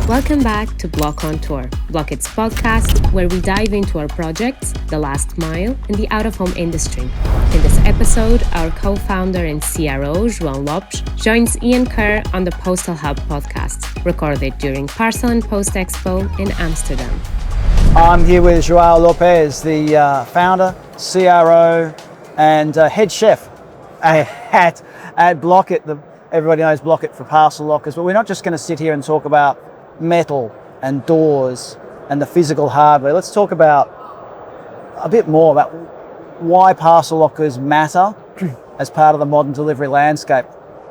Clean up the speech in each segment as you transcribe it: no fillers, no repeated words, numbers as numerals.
Welcome back to Bloq.On.Tour, Bloq.It's podcast, where we dive into our projects, the last mile, and the out-of-home industry. In this episode, our co-founder and CRO, João Lopes, joins Ian Kerr on the Postal Hub Podcast, recorded during Parcel&Post Expo in Amsterdam. I'm here with João Lopes, the founder, CRO, and head chef at Bloq.It. Everybody knows Bloq.It for parcel lockers, but we're not just going to sit here and talk about metal and doors and the physical hardware. Let's talk about a bit more about why parcel lockers matter as part of the modern delivery landscape,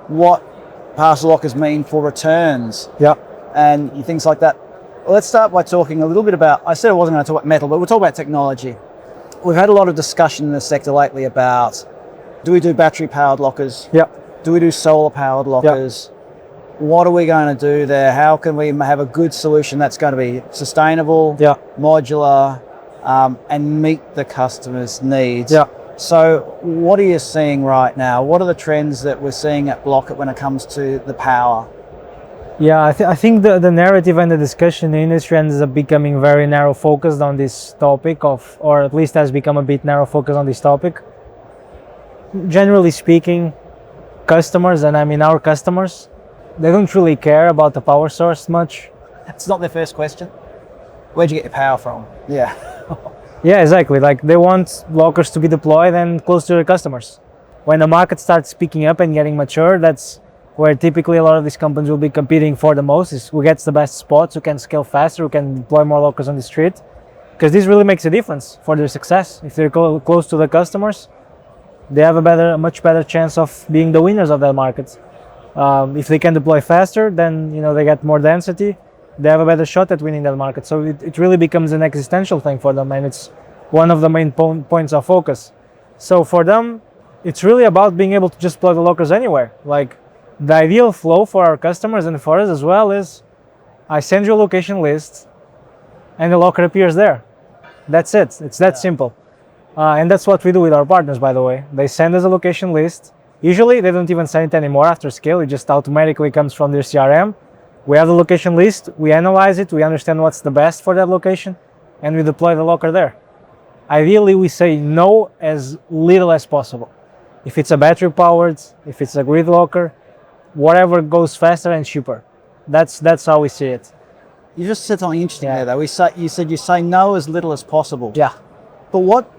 what parcel lockers mean for returns, and things like that. Well, let's start by talking a little bit about, I said I wasn't going to talk about metal, but we'll talk about technology. We've had a lot of discussion in the sector lately about, do we do battery-powered lockers? Do we do solar-powered lockers? What are we going to do there? How can we have a good solution that's going to be sustainable, modular, and meet the customer's needs? So what are you seeing right now? What are the trends that we're seeing at Bloq.It when it comes to the power? I think the narrative and the discussion in the industry ends up becoming very narrow focused on this topic or at least has become a bit narrow focused on this topic. Generally speaking, customers, and I mean our customers, they don't really care about the power source much. It's not their first question. Where'd you get your power from? Yeah, exactly. Like they want lockers to be deployed and close to their customers. When the market starts picking up and getting mature, that's where typically a lot of these companies will be competing for the most, is who gets the best spots, who can scale faster, who can deploy more lockers on the street. Because this really makes a difference for their success. If they're close to the customers, they have a much better chance of being the winners of that market. If they can deploy faster, then they get more density. They have a better shot at winning that market. So it really becomes an existential thing for them, and it's one of the main points of focus. So for them, it's really about being able to just deploy the lockers anywhere. Like the ideal flow for our customers and for us as well is, I send you a location list, and the locker appears there. That's it. It's that simple. And that's what we do with our partners, by the way. They send us a location list. Usually they don't even send it anymore after scale. It just automatically comes from their CRM. We have the location list, we analyze it, we understand what's the best for that location, and we deploy the locker there. Ideally, we say no as little as possible. If it's a battery powered, if it's a grid locker, whatever goes faster and cheaper. That's how we see it. You just said something interesting there though. You said you say no as little as possible. Yeah. But what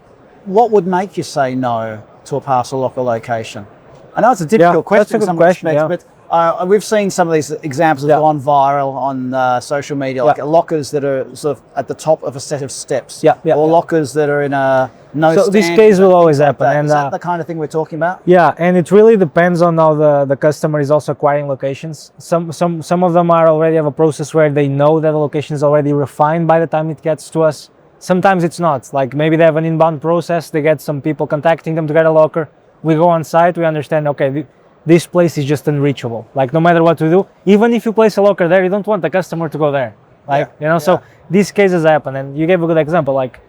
would make you say no to a parcel locker location? I know it's a difficult question in some respects, but we've seen some of these examples have gone viral on social media, like lockers that are sort of at the top of a set of steps, or lockers that are in a no So this case will always happen. And is that the kind of thing we're talking about? Yeah, and it really depends on how the customer is also acquiring locations. Some of them already have a process where they know that the location is already refined by the time it gets to us. Sometimes it's not. Like maybe they have an inbound process, they get some people contacting them to get a locker. We go on site, we understand, okay, this place is just unreachable. Like no matter what we do, even if you place a locker there, you don't want the customer to go there. So these cases happen. And you gave a good example. Like,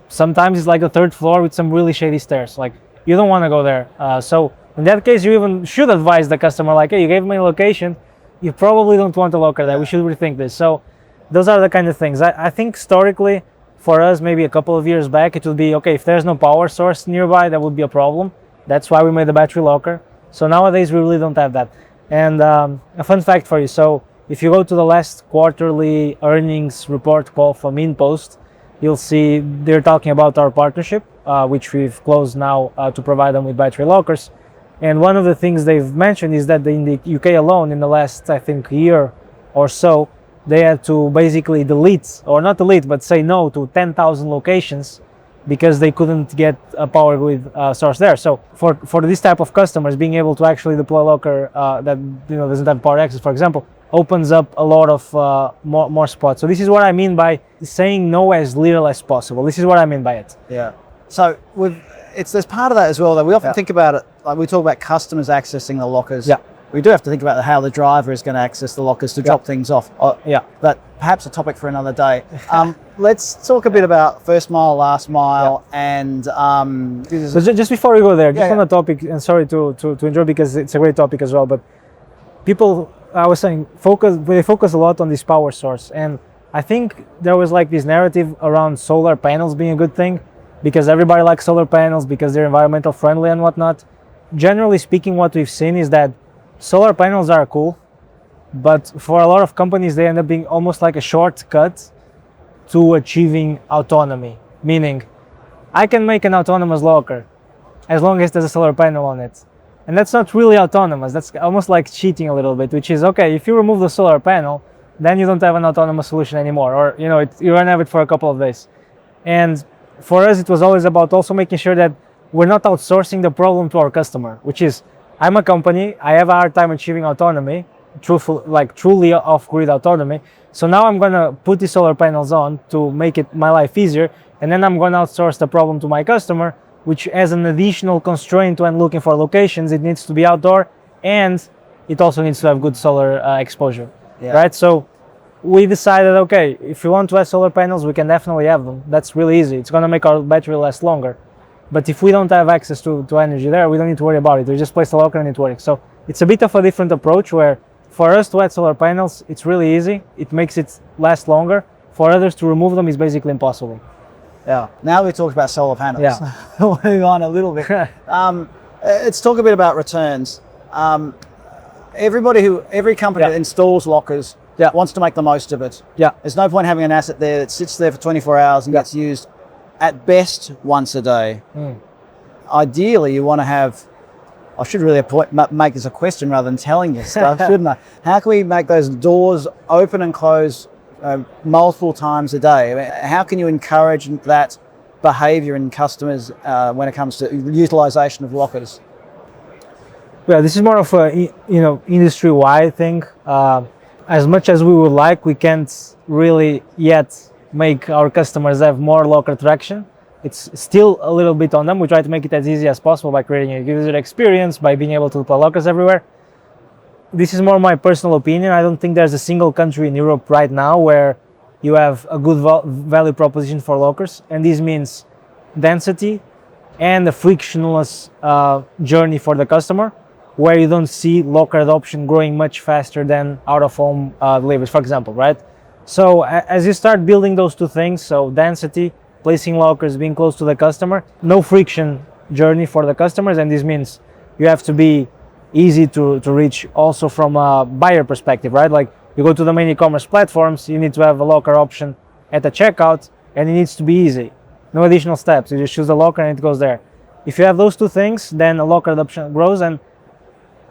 sometimes it's like the third floor with some really shady stairs. Like you don't want to go there. So in that case, you even should advise the customer, like, hey, you gave me a location, you probably don't want a locker there. We should rethink this. So those are the kind of things. I think historically, for us, maybe a couple of years back, it would be, okay, if there's no power source nearby, that would be a problem. That's why we made the battery locker. So nowadays, we really don't have that. And a fun fact for you. So if you go to the last quarterly earnings report call from InPost, you'll see they're talking about our partnership, which we've closed now to provide them with battery lockers. And one of the things they've mentioned is that in the UK alone, in the last, I think, year or so, they had to basically but say no to 10,000 locations because they couldn't get a power grid source there. So for this type of customers, being able to actually deploy a locker that doesn't have power access, for example, opens up a lot of more spots. So this is what I mean by saying no as little as possible. This is what I mean by it. Yeah. So there's part of that as well, though. We often think about it, like we talk about customers accessing the lockers. We do have to think about how the driver is going to access the lockers to drop things off. But perhaps a topic for another day. Let's talk a bit about first mile, last mile, and so just before we go there, on the topic, and sorry to interrupt because it's a great topic as well, but people I was saying, they focus a lot on this power source, and I think there was like this narrative around solar panels being a good thing because everybody likes solar panels because they're environmental friendly and whatnot. Generally speaking, what we've seen is that solar panels are cool, but for a lot of companies, they end up being almost like a shortcut to achieving autonomy. Meaning, I can make an autonomous locker as long as there's a solar panel on it. And that's not really autonomous. That's almost like cheating a little bit, which is, okay, if you remove the solar panel, then you don't have an autonomous solution anymore, or you won't have it for a couple of days. And for us, it was always about also making sure that we're not outsourcing the problem to our customer, which is, I'm a company, I have a hard time achieving autonomy, truly off-grid autonomy. So now I'm gonna put the solar panels on to make my life easier, and then I'm gonna outsource the problem to my customer, which as an additional constraint when looking for locations, it needs to be outdoor and it also needs to have good solar exposure, right? So we decided, okay, if we want to have solar panels, we can definitely have them. That's really easy. It's gonna make our battery last longer. But if we don't have access to energy there, we don't need to worry about it. We just place the locker and it works. So it's a bit of a different approach where for us to add solar panels, it's really easy. It makes it last longer. For others to remove them is basically impossible. Yeah. Now we talked about solar panels. Yeah. We'll move on a little bit. Let's talk a bit about returns. Every company that installs lockers wants to make the most of it. Yeah. There's no point having an asset there that sits there for 24 hours and gets used at best once a day. Ideally, you want to have, I should really make this a question rather than telling you stuff, shouldn't I? How can we make those doors open and close multiple times a day? I mean, how can you encourage that behavior in customers when it comes to utilization of lockers? Well, this is more of a industry-wide thing. As much as we would like, we can't really yet make our customers have more locker traction. It's still a little bit on them. We try to make it as easy as possible by creating a user experience, by being able to put lockers everywhere. This is more my personal opinion. I don't think there's a single country in Europe right now where you have a good value proposition for lockers, and this means density and a frictionless journey for the customer, where you don't see locker adoption growing much faster than out-of-home deliveries, for example, right? So as you start building those two things, so density, placing lockers, being close to the customer, no friction journey for the customers, and this means you have to be easy to reach also from a buyer perspective, right? Like you go to the main e-commerce platforms, you need to have a locker option at the checkout, and it needs to be easy. No additional steps. You just choose the locker and it goes there. If you have those two things, then a locker adoption grows, and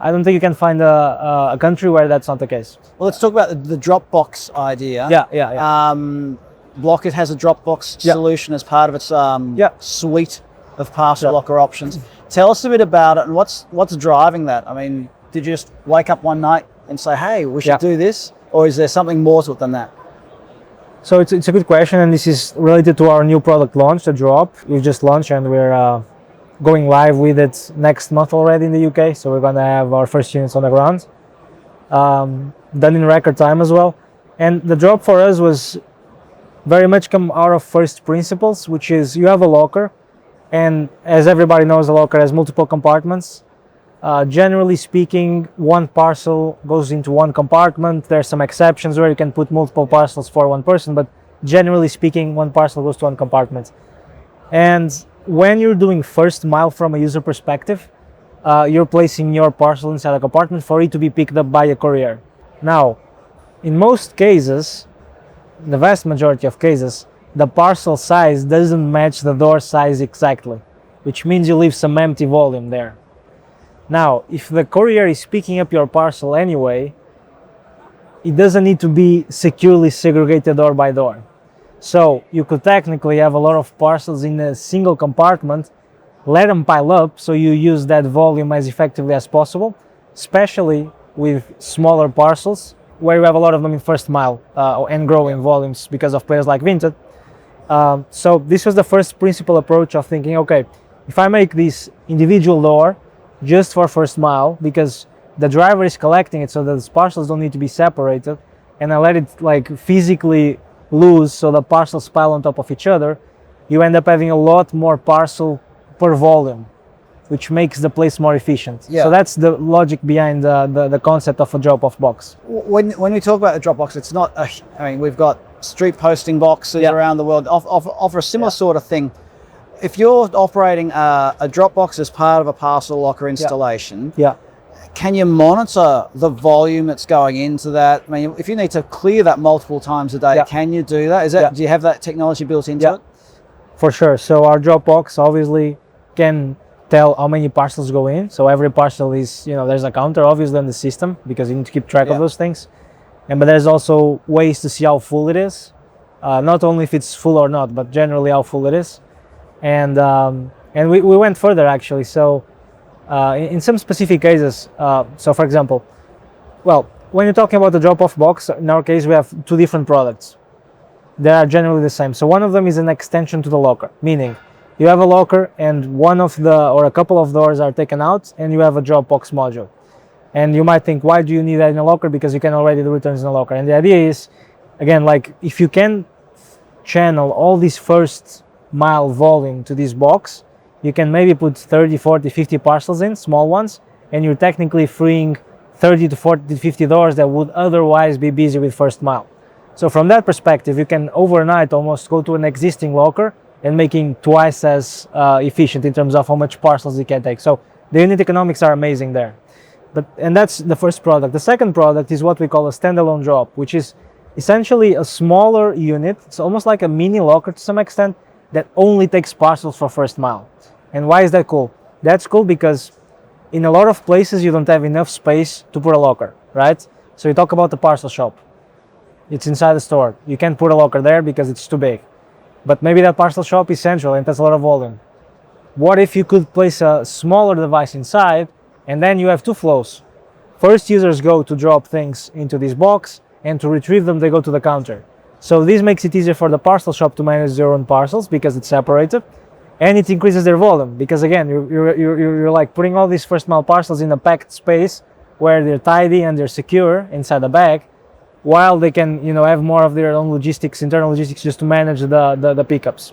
I don't think you can find a country where that's not the case. Well, let's talk about the Dropbox idea. Yeah. Bloq.It has a Dropbox solution as part of its suite of parcel locker options. Tell us a bit about it and what's driving that. I mean, did you just wake up one night and say, hey, we should do this? Or is there something more to it than that? So it's a good question, and this is related to our new product launch, the Drop. We've just launched and we're going live with it next month already in the UK. So we're gonna have our first units on the ground, done in record time as well. And the Drop for us was very much come out of first principles, which is you have a locker, and as everybody knows, a locker has multiple compartments. Generally speaking, one parcel goes into one compartment. There's some exceptions where you can put multiple parcels for one person, but generally speaking, one parcel goes to one compartment. And when you're doing first mile from a user perspective, you're placing your parcel inside a compartment for it to be picked up by a courier. Now, in most cases, the vast majority of cases, the parcel size doesn't match the door size exactly, which means you leave some empty volume there. Now, if the courier is picking up your parcel anyway, it doesn't need to be securely segregated door by door. So you could technically have a lot of parcels in a single compartment, let them pile up so you use that volume as effectively as possible, especially with smaller parcels where you have a lot of them in first mile and growing volumes because of players like Vinted. So this was the first principle approach of thinking, okay, if I make this individual door just for first mile, because the driver is collecting it so that the parcels don't need to be separated, and I let it like physically loose so the parcels pile on top of each other, you end up having a lot more parcel per volume. which makes the place more efficient. Yeah. So that's the logic behind the concept of a drop-off box. When we talk about the drop box, it's not we've got street posting boxes around the world offer a similar sort of thing. If you're operating a drop box as part of a parcel locker installation, can you monitor the volume that's going into that? I mean, if you need to clear that multiple times a day, can you do that? Do you have that technology built into it? For sure. So our drop box obviously can tell how many parcels go in. So every parcel is, there's a counter obviously on the system because you need to keep track of those things. But there's also ways to see how full it is. Not only if it's full or not, but generally how full it is. And we went further actually. So in some specific cases, so for example, when you're talking about the drop-off box, in our case we have two different products. They are generally the same. So one of them is an extension to the locker, meaning you have a locker and one of or a couple of doors are taken out and you have a drop box module. And you might think, why do you need that in a locker? Because you can already do returns in a locker. And the idea is, again, like if you can channel all this first mile volume to this box, you can maybe put 30, 40, 50 parcels in, small ones, and you're technically freeing 30 to 40 to 50 doors that would otherwise be busy with first mile. So from that perspective, you can overnight almost go to an existing locker and making twice as efficient in terms of how much parcels you can take. So the unit economics are amazing there. And that's the first product. The second product is what we call a standalone drop, which is essentially a smaller unit. It's almost like a mini locker to some extent that only takes parcels for first mile. And why is that cool? That's cool because in a lot of places you don't have enough space to put a locker, right? So you talk about the parcel shop. It's inside the store. You can't put a locker there because it's too big. But maybe that parcel shop is central and has a lot of volume. What if you could place a smaller device inside and then you have two flows? First, users go to drop things into this box, and to retrieve them they go to the counter. So this makes it easier for the parcel shop to manage their own parcels because it's separated, and it increases their volume because again you're like putting all these first mile parcels in a packed space where they're tidy and they're secure inside the bag, while they can have more of their own logistics, internal logistics, just to manage the pickups.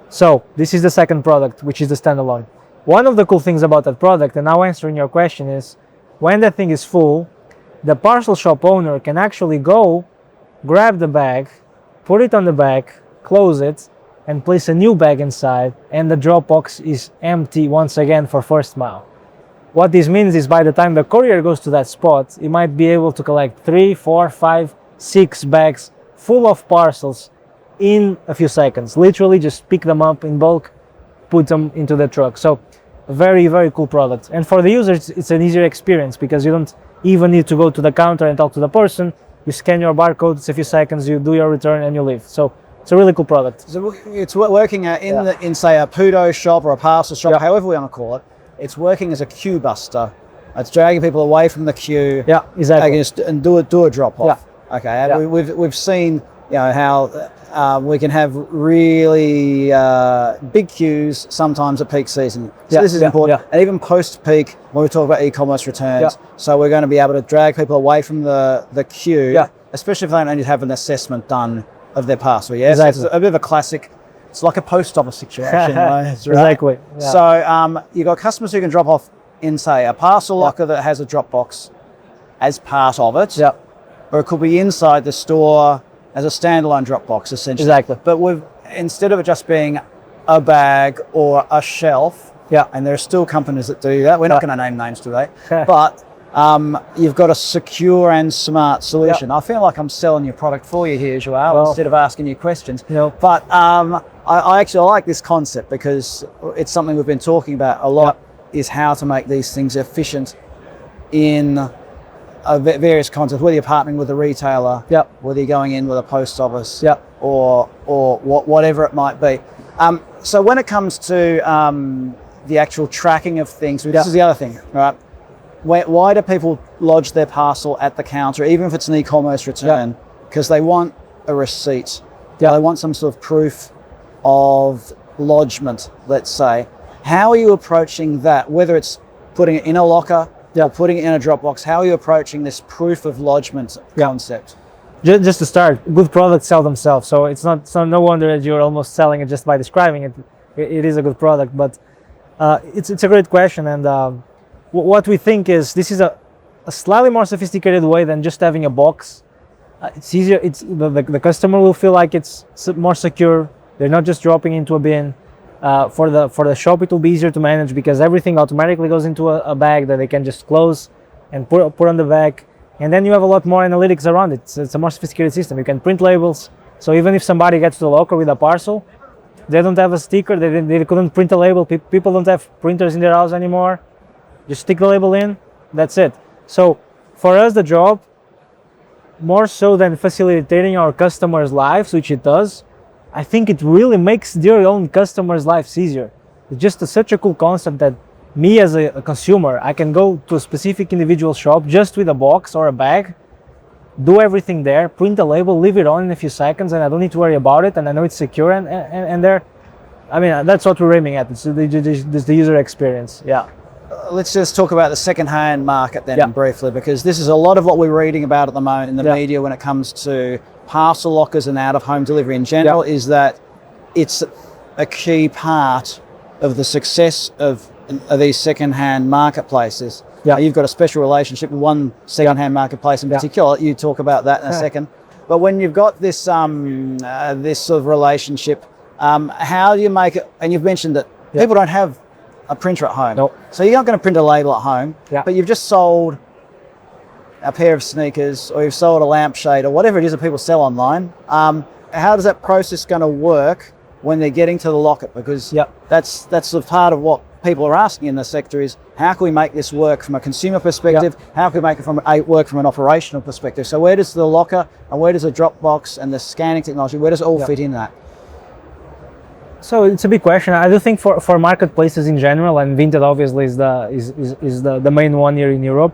So this is the second product, which is the standalone. One of the cool things about that product, and now answering your question, is when that thing is full, the parcel shop owner can actually go grab the bag, put it on the back, close it, and place a new bag inside, and the drop box is empty once again for first mile. What this means is by the time the courier goes to that spot, he might be able to collect 3, 4, 5, 6 bags full of parcels in a few seconds. Literally just pick them up in bulk, put them into the truck. So a very, very cool product. And for the users, it's an easier experience because you don't even need to go to the counter and talk to the person. You scan your barcode, it's a few seconds, you do your return and you leave. So it's a really cool product. So it's working in say a Pudo shop or a parcel shop, however we want to call it. It's working as a queue buster. It's dragging people away from the queue. Yeah, exactly. And do a drop off. Yeah. Okay. And we've seen how we can have really big queues sometimes at peak season. So this is important. And even post peak when we talk about e-commerce returns. So we're going to be able to drag people away from the queue, especially if they don't need to have an assessment done of their parcel. Yes, exactly. It's a bit of a classic. It's like a post office situation. Right? Exactly. Yeah. So you've got customers who can drop off in, say, a parcel locker that has a drop box as part of it. Yeah. Or it could be inside the store as a standalone drop box, essentially. Exactly. But instead of it just being a bag or a shelf, and there are still companies that do that. We're not going to name names today, but you've got a secure and smart solution. I feel like I'm selling your product for you here, João, instead of asking you questions. But I actually like this concept because it's something we've been talking about a lot, is how to make these things efficient in various concepts, whether you're partnering with a retailer, whether you're going in with a post office, or whatever it might be. So when it comes to the actual tracking of things, this is the other thing, right? Why do people lodge their parcel at the counter, even if it's an e-commerce return? Because they want a receipt. They want some sort of proof of lodgement, let's say. How are you approaching that? Whether it's putting it in a locker, or putting it in a Dropbox, how are you approaching this proof of lodgement concept? Just to start, good products sell themselves. So it's no wonder that you're almost selling it just by describing it. It is a good product, but It's a great question, and what we think is this is a slightly more sophisticated way than just having a box. It's easier. It's the customer will feel like it's more secure. They're not just dropping into a bin. For the shop, it will be easier to manage because everything automatically goes into a bag that they can just close and put on the back. And then you have a lot more analytics around it. It's a more sophisticated system. You can print labels. So even if somebody gets to the locker with a parcel, they don't have a sticker, they couldn't print a label. People don't have printers in their house anymore. Just stick the label in, that's it. So for us, the job, more so than facilitating our customers' lives, which it does, I think it really makes their own customers' lives easier. It's just such a cool concept that me as a consumer, I can go to a specific individual shop just with a box or a bag, do everything there, print a label, leave it on in a few seconds, and I don't need to worry about it, and I know it's secure and there. I mean, that's what we're aiming at. It's the user experience, yeah. Let's just talk about the second-hand market then briefly, because this is a lot of what we're reading about at the moment in the media when it comes to parcel lockers and out-of-home delivery in general, is that it's a key part of the success of these second-hand marketplaces. You've got a special relationship with one second-hand marketplace in particular. You talk about that in a second. But when you've got this this sort of relationship, how do you make it? And you've mentioned that people don't have a printer at home. Nope. So you're not going to print a label at home, but you've just sold a pair of sneakers, or you've sold a lampshade, or whatever it is that people sell online. How does that process going to work when they're getting to the locker? Because that's the part of what people are asking in the sector is, how can we make this work from a consumer perspective? How can we make it work from an operational perspective? So where does the locker and where does the drop box and the scanning technology, where does it all fit in that? So it's a big question. I do think for marketplaces in general, and Vinted obviously is the main one here in Europe,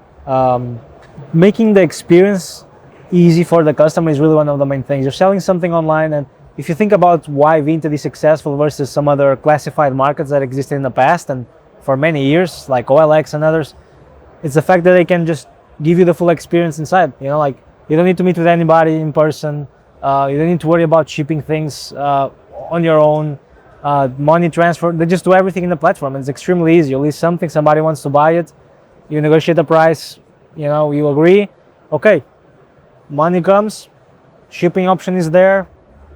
making the experience easy for the customer is really one of the main things. You're selling something online, and if you think about why Vinted is successful versus some other classified markets that existed in the past and for many years, like OLX and others, it's the fact that they can just give you the full experience inside. You know, like you don't need to meet with anybody in person. You don't need to worry about shipping things on your own. Money transfer, they just do everything in the platform. It's extremely easy. You list something, somebody wants to buy it, you negotiate the price, you agree, okay, money comes, shipping option is there,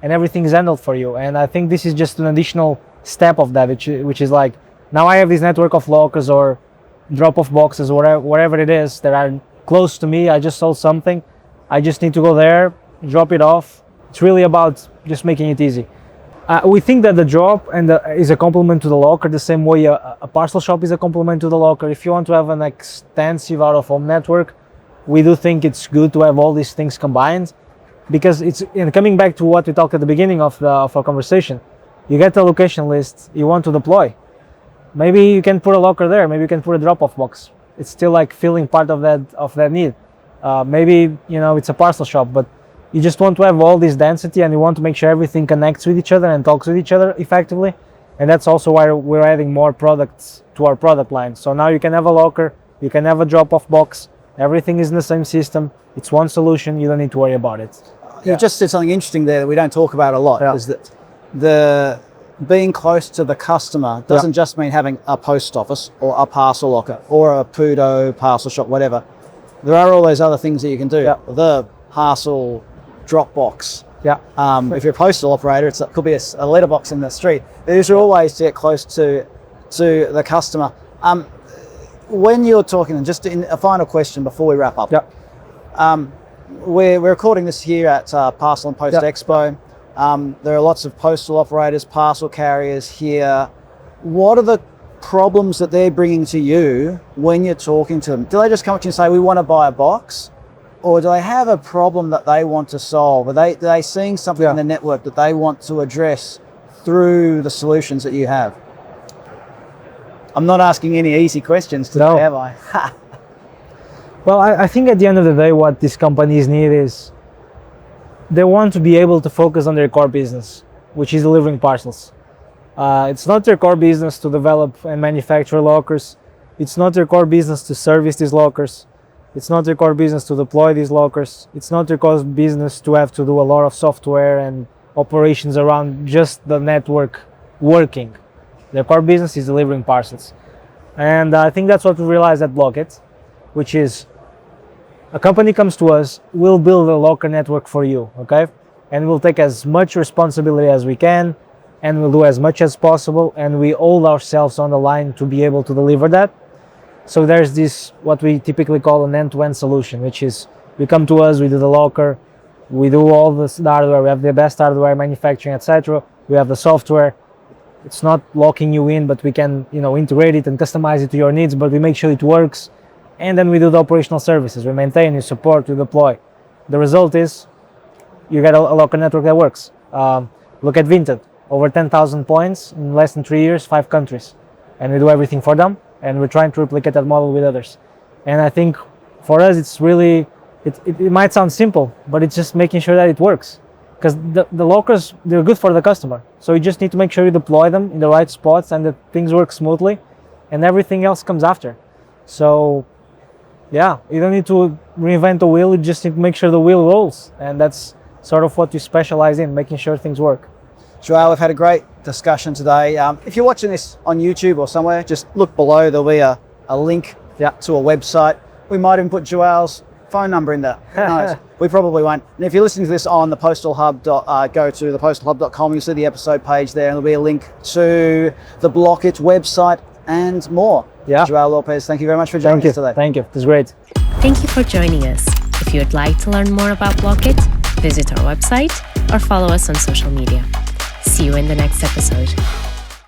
and everything is handled for you. And I think this is just an additional step of that, which is like, now I have this network of lockers or drop-off boxes, wherever it is that are close to me. I just sold something, I just need to go there, drop it off. It's really about just making it easy. We think that the job is a complement to the locker, the same way a parcel shop is a complement to the locker. If you want to have an extensive out-of-home network, we do think it's good to have all these things combined, because it's coming back to what we talked at the beginning of our conversation. You get the location list you want to deploy. Maybe you can put a locker there. Maybe you can put a drop-off box. It's still like filling part of that need. Maybe it's a parcel shop, but you just want to have all this density and you want to make sure everything connects with each other and talks with each other effectively. And that's also why we're adding more products to our product line. So now you can have a locker, you can have a drop-off box, everything is in the same system. It's one solution, you don't need to worry about it. You just said something interesting there that we don't talk about a lot, is that the being close to the customer doesn't just mean having a post office or a parcel locker or a Pudo parcel shop, whatever. There are all those other things that you can do. The parcel drop box. If you're a postal operator, it could be a letterbox in the street. These are all ways to get close to the customer. When you're talking, and just in a final question before we wrap up, we're recording this here at Parcel&Post Expo. There are lots of postal operators, parcel carriers here. What are the problems that they're bringing to you when you're talking to them? Do they just come up to you and say, we want to buy a box? Or do they have a problem that they want to solve? Are they seeing something in the network that they want to address through the solutions that you have? I'm not asking any easy questions today, have I? Well, I think at the end of the day, what these companies need is they want to be able to focus on their core business, which is delivering parcels. It's not their core business to develop and manufacture lockers. It's not their core business to service these lockers. It's not their core business to deploy these lockers. It's not their core business to have to do a lot of software and operations around just the network working. Their core business is delivering parcels. And I think that's what we realized at Bloq.it, which is a company comes to us, we'll build a locker network for you, okay? And we'll take as much responsibility as we can, and we'll do as much as possible, and we hold ourselves on the line to be able to deliver that. So there's this, what we typically call an end-to-end solution, which is we come to us, we do the locker, we do all the hardware, we have the best hardware, manufacturing, etc. We have the software. It's not locking you in, but we can, integrate it and customize it to your needs, but we make sure it works. And then we do the operational services. We maintain, we support, we deploy. The result is you get a locker network that works. Look at Vinted, over 10,000 points in less than 3 years, 5 countries. And we do everything for them, and we're trying to replicate that model with others. And I think for us, it's really, it might sound simple, but it's just making sure that it works. Because the lockers, they're good for the customer. So you just need to make sure you deploy them in the right spots and that things work smoothly, and everything else comes after. So yeah, you don't need to reinvent the wheel, you just need to make sure the wheel rolls. And that's sort of what you specialize in, making sure things work. João, we've had a great discussion today. If you're watching this on YouTube or somewhere, just look below, there'll be a link to a website. We might even put João's phone number in there. Who knows? We probably won't. And if you're listening to this on the Postal Hub, go to the postalhub.com, you'll see the episode page there, and there'll be a link to the Bloq.it website and more. Yeah. João Lopes, thank you very much for joining us today. Thank you. It was great. Thank you for joining us. If you would like to learn more about Bloq.it, visit our website or follow us on social media. See you in the next episode.